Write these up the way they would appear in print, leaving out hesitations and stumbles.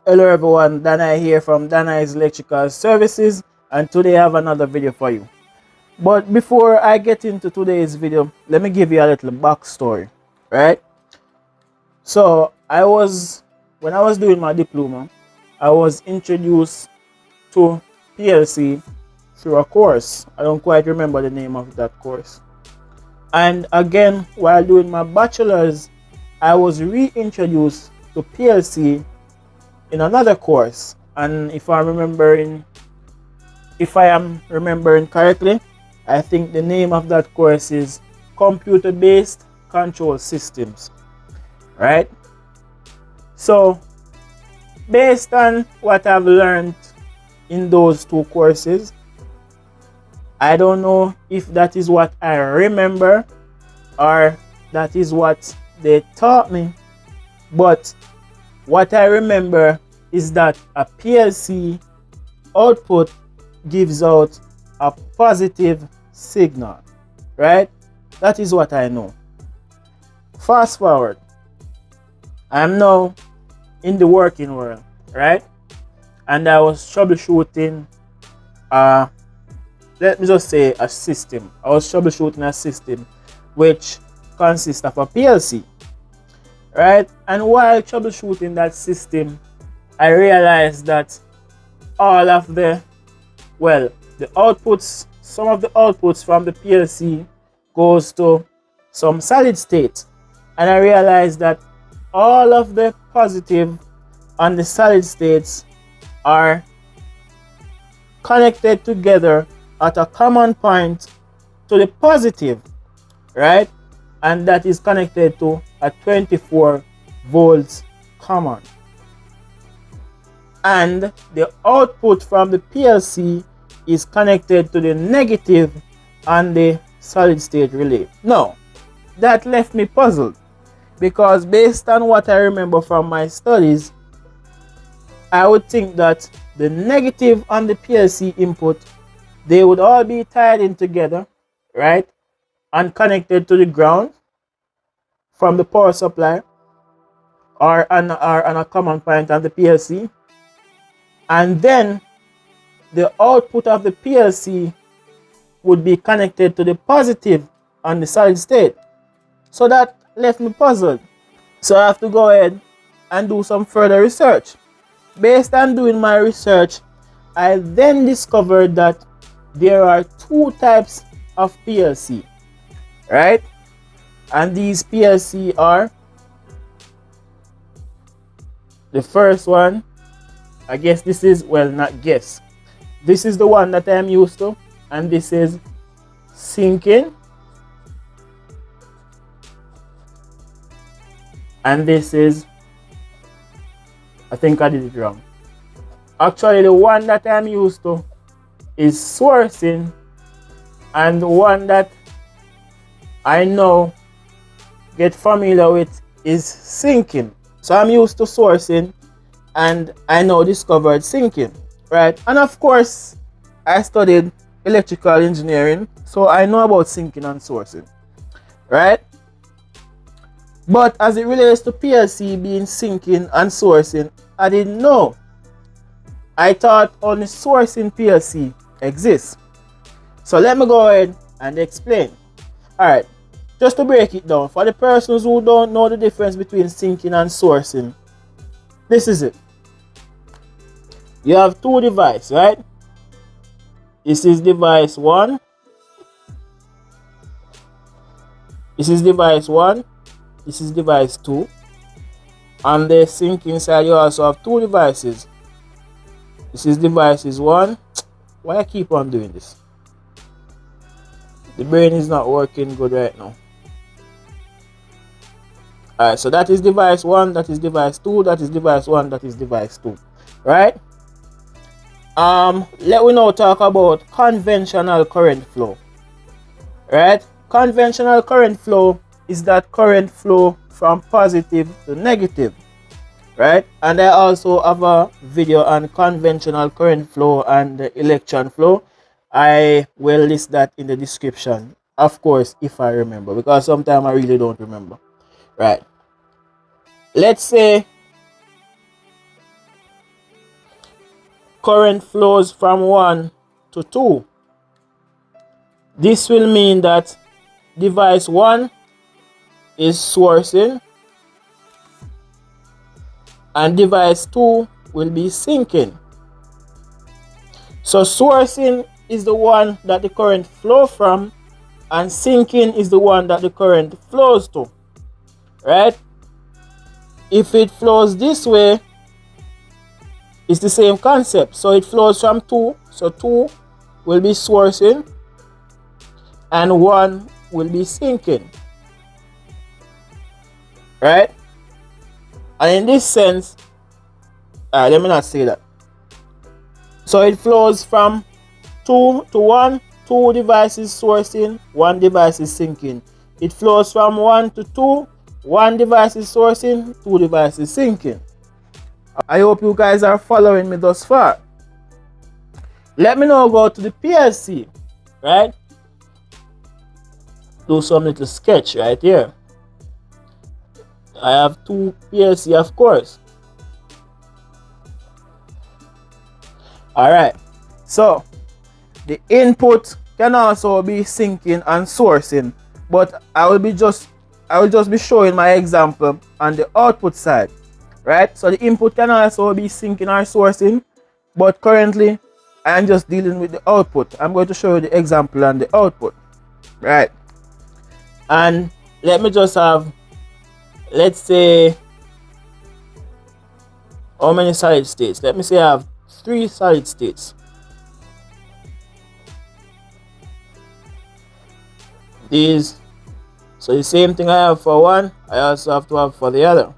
Hello everyone, Dana here from Dana's Electrical Services, and today I have another video for you. But before I get into today's video, let me give you a little backstory, right? So when I was doing my diploma, I was introduced to PLC through a course. I don't quite remember the name of that course. And again, while doing my bachelor's, I was reintroduced to PLC in another course, and if I am remembering correctly, I think the name of that course is computer based control systems, right? So based on what I've learned in those two courses, I don't know if that is what I remember or that is what they taught me, but what I remember is that a PLC output gives out a positive signal, right? That is what I know. Fast forward, I'm now in the working world, right? And I was troubleshooting, let me just say a system. I was troubleshooting a system which consists of a PLC, right? And while troubleshooting that system, I realized that all of the outputs, some of the outputs from the PLC goes to some solid state, and I realized that all of the positive on the solid states are connected together at a common point to the positive, right? And that is connected to a 24 volts common. And the output from the PLC is connected to the negative on the solid state relay. Now, that left me puzzled, because based on what I remember from my studies, I would think that the negative on the PLC input, they would all be tied in together, right? And connected to the ground from the power supply or on a common point on the PLC. And then the output of the PLC would be connected to the positive on the solid state. So that left me puzzled. So I have to go ahead and do some further research. Based on doing my research, I then discovered that there are two types of PLC, right? And these PLC are, the first one, I guess this is, well, not guess, this is the one that I'm used to, and this is syncing, and this is, I think I did it wrong. Actually, the one that I'm used to is sourcing, and the one that I now get familiar with is syncing. So I'm used to sourcing, and I now discovered syncing, right? And of course, I studied electrical engineering, so I know about syncing and sourcing, right? But as it relates to PLC being syncing and sourcing, I didn't know. I thought only sourcing PLC exists. So let me go ahead and explain. Alright, just to break it down, for the persons who don't know the difference between syncing and sourcing, this is it. You have two devices, right? This is device 1. This is device 1. This is device 2. On the syncing side, you also have two devices. This is devices 1. Why I keep on doing this? The brain is not working good right now. Alright, so that is device 1, that is device 2, that is device 1, that is device 2. Right? Let me now talk about conventional current flow. Right? Conventional current flow is that current flow from positive to negative. Right? And I also have a video on conventional current flow and electron flow. I will list that in the description, of course, if I remember, because sometimes I really don't remember. Right? Let's say current flows from 1 to 2. This will mean that device 1 is sourcing and device 2 will be sinking. So sourcing is the one that the current flow from, and sinking is the one that the current flows to, right? If it flows this way, it's the same concept. So it flows from 2, so 2 will be sourcing and 1 will be sinking, right? And in this sense, let me not say that. So it flows from 2 to 1, 2 devices sourcing, 1 device is sinking. It flows from 1 to 2, 1 device is sourcing, 2 devices sinking. I hope you guys are following me thus far. Let me now go to the PLC, right? Do some little sketch right here. I have 2 PLC, of course. Alright, so the input can also be syncing and sourcing, but I will just be showing my example on the output side, right? So the input can also be syncing or sourcing, but currently I am just dealing with the output. I'm going to show you the example on the output, right? And let me just have, let's say, how many solid states? Let me say I have 3 solid states. These, so the same thing I have for one, I also have to have for the other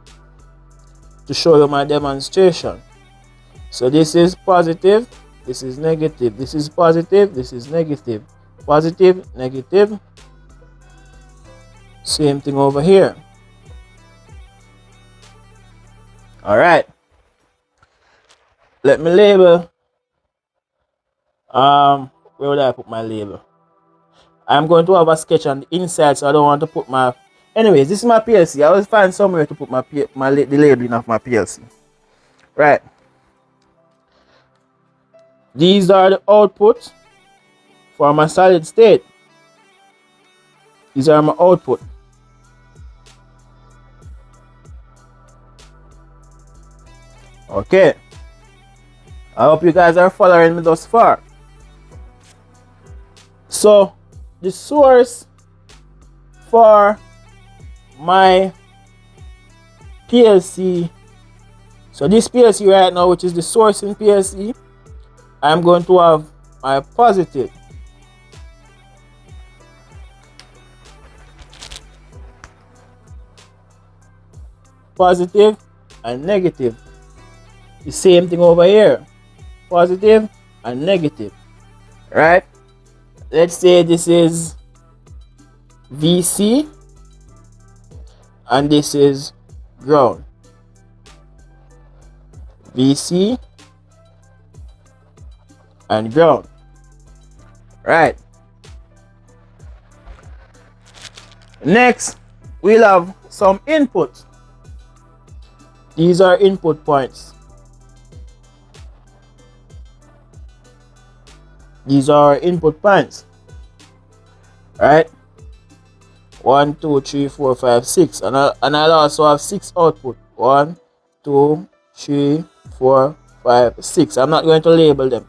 to show you my demonstration. So this is positive, this is negative, this is positive, this is negative, positive, negative. Same thing over here. All right. Let me label. Where would I put my label? I'm going to have a sketch on the inside, so I don't want to put my. Anyways, this is my PLC. I will find somewhere to put the labeling of my PLC. Right. These are the outputs for my solid state. These are my output. Okay. I hope you guys are following me thus far. So the source for my PLC, so this PLC right now, which is the source in PLC, I'm going to have my positive, and negative. The same thing over here, positive and negative, right? Let's say this is VC and this is ground. VC and ground, right? Next, we'll have some input. These are input points. These are input points, right? 1, 2, 3, 4, 5, 6, and I'll also have 6 output. 1, 2, 3, 4, 5, 6. I'm not going to label them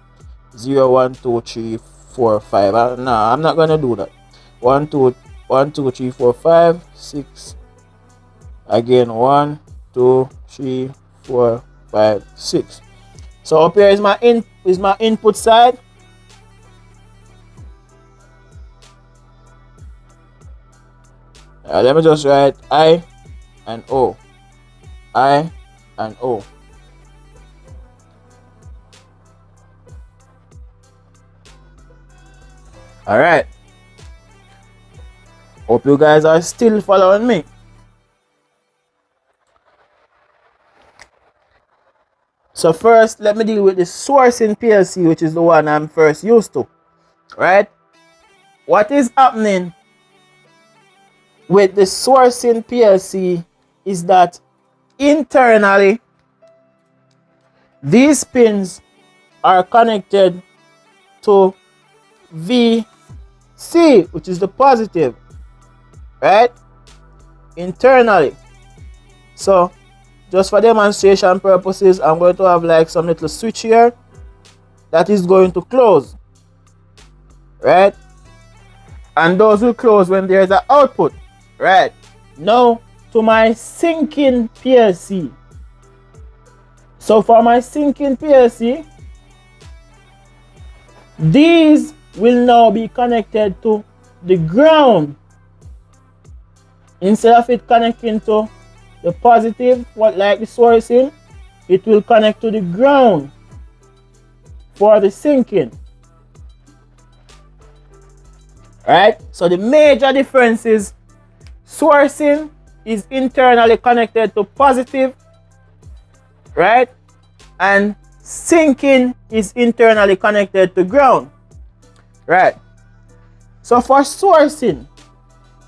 0, 1, 2, 3, 4, 5. No, I'm not going to do that. 1, 2, 3, 4, 5, 6. Again, 1, 2, 3, 4, 5, 6. So up here is my input side. Let me just write I and O. I and O. All right. Hope you guys are still following me. So first, let me deal with the source in PLC, which is the one I'm first used to, right? What is happening with the source in PLC is that internally these pins are connected to VC, which is the positive, right? Internally. So just for demonstration purposes, I'm going to have like some little switch here that is going to close, right? And those will close when there is an output, right? Now to my syncing PLC. So for my syncing PLC, these will now be connected to the ground. Instead of it connecting to the positive, what like the sourcing, it will connect to the ground for the syncing. Right? So the major difference is sourcing is internally connected to positive, right? And syncing is internally connected to ground, right? So for sourcing,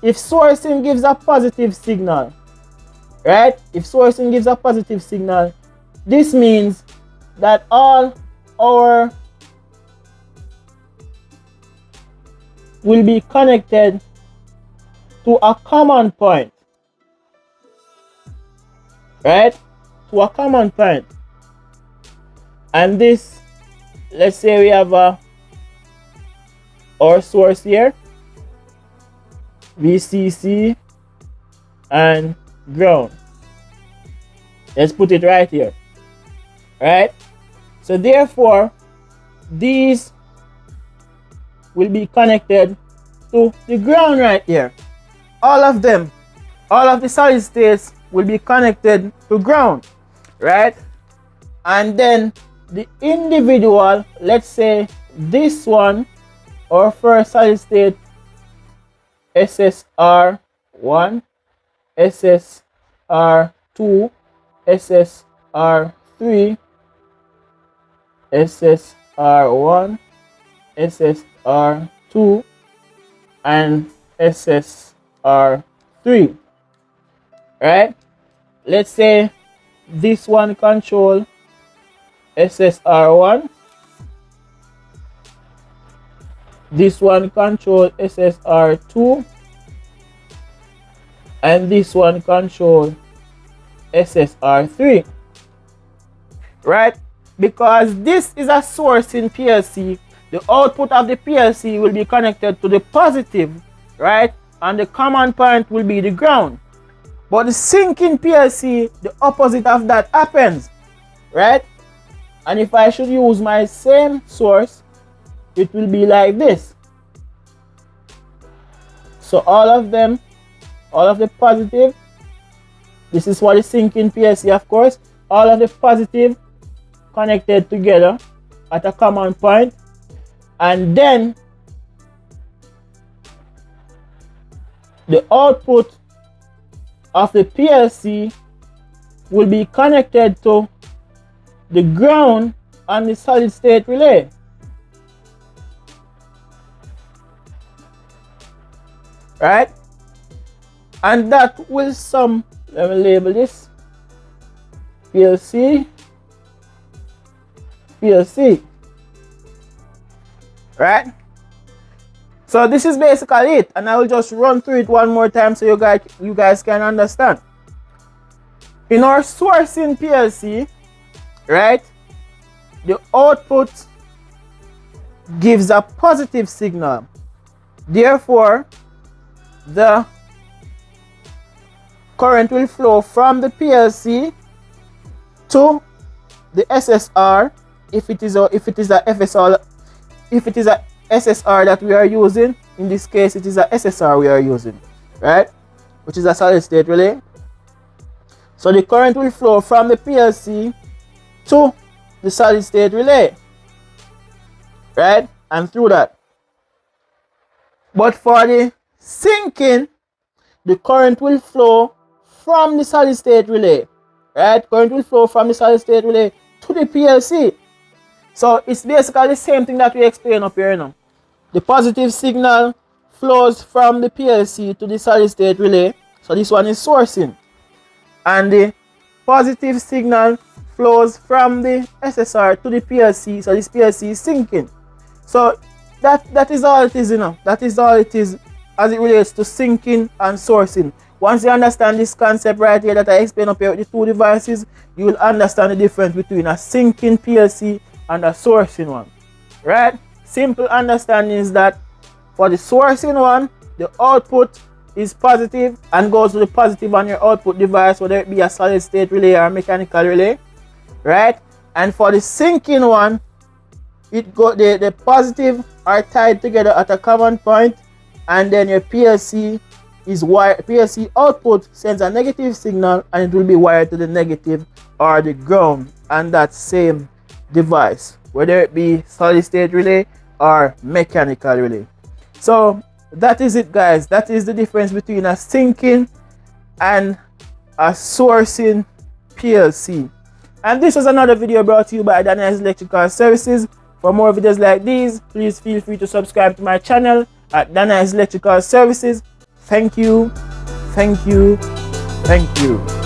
if sourcing gives a positive signal, right? If sourcing gives a positive signal, this means that all our will be connected to a common point, right? To a common point. And this, let's say we have our source here, VCC and ground. Let's put it right here, right? So therefore, these will be connected to the ground right here. All of them, all of the solid states will be connected to ground, right? And then the individual, let's say this one, our first solid state, SSR1, SSR2, SSR3, SSR1, SSR2, and SSR3, right? Let's say this one control SSR1, this one control SSR2, and this one control SSR3, right? Because this is a source in PLC, the output of the PLC will be connected to the positive, right? And the common point will be the ground. But the syncing PLC, the opposite of that happens, right? And if I should use my same source, it will be like this. So all of them, all of the positive, this is for the syncing PLC, of course, all of the positive connected together at a common point, and then the output of the PLC will be connected to the ground and the solid state relay. Right? And that will sum, let me label this, PLC, PLC. Right? So this is basically it, and I will just run through it one more time so you guys can understand. In our sourcing PLC, right, the output gives a positive signal. Therefore, the current will flow from the PLC to the SSR if it is a FSR, if it is a SSR that we are using. In this case, it is a SSR we are using, right, which is a solid state relay. So the current will flow from the PLC to the solid state relay, right, and through that. But for the syncing, the current will flow from the solid state relay, right? Current will flow from the solid state relay to the PLC. So it's basically the same thing that we explained up here now. The positive signal flows from the PLC to the solid state relay. So this one is sourcing. And the positive signal flows from the SSR to the PLC, so this PLC is syncing. So that is all it is, you know. That is all it is as it relates to syncing and sourcing. Once you understand this concept right here that I explained up here with the two devices, you will understand the difference between a syncing PLC and a sourcing one. Right? Simple understanding is that for the sourcing one, the output is positive and goes to the positive on your output device, whether it be a solid state relay or a mechanical relay. Right? And for the syncing one, the positive are tied together at a common point, and then your PLC output sends a negative signal and it will be wired to the negative or the ground on that same device, whether it be solid state relay or mechanical relay. So that is it, guys. That is the difference between a syncing and a sourcing PLC. And this was another video brought to you by Daniel's Electrical Services. For more videos like these, please feel free to subscribe to my channel at Daniel's Electrical Services. Thank you, thank you, thank you.